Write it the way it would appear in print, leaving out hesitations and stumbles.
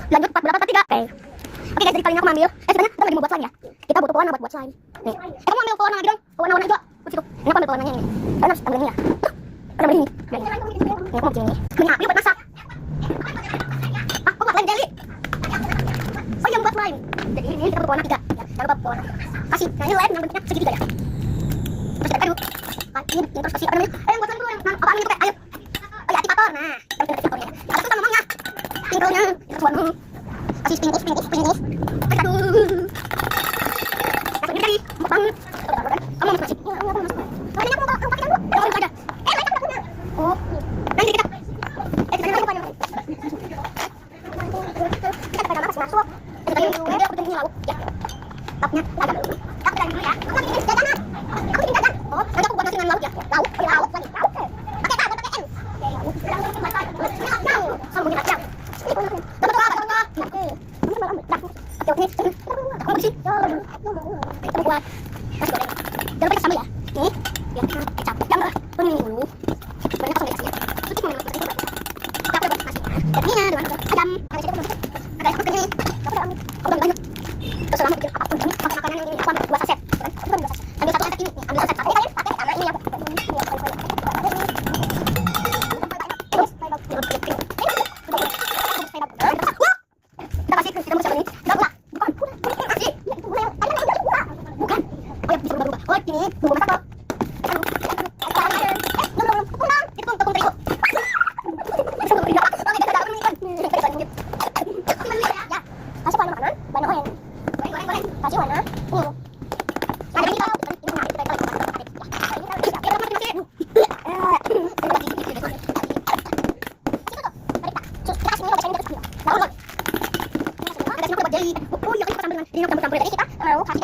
Lanjut 4 bulan ketiga. Oke. Oke guys, jadi kali ini aku ambil. Sebenarnya kita lagi mau buat slime ya. Kita butuh pewarna buat slime. Nih. Kamu ambil pewarna lagi dong. Pewarna hijau. Di situ. Ini aku ambil pewarnanya ini. Kalian harus ambil ini ya. Kalian ambil ini. Nih, aku mau bikin ini. Ini api buat masak. Aku buat slime jelly. Oh iya, buat slime. Jadi ini kita butuh pewarna 3. Ya, jangan lupa pewarna. Kasih. Nah, ini lem yang bentuknya segitiga ya. Terus ada kayu. Ini terus kasih apa namanya? Yang buat slime dulu yang apa angin pakai. Ayo. Oh ya, aktivator. Nah, kita bikin aktivatornya. Ada tuh ngomongnya. Tinggalnya. Kita buat kasih pinggul. Aduh. Kasih lagi. Mau banget. Kamu mau kasih. Ini aku mau masuk. Oh, ini aku mau pakai dulu. Oh, ada. Lihat aku punya. Oh. Nanti kita. Kita aku pakai. Kita pakai apa sih masuk? Kita aku bikin lauk ya. Tapnya ada dulu. Tap dulu ya. Aku bikin jajanan. Aku bikin jajan. Oh, nanti aku buat nasi dengan lauk ya. Lauk lagi. Lauk. Pakai apa? Pakai N. Sama mungkin aja. Ini campur-campur tadi kita mau kasih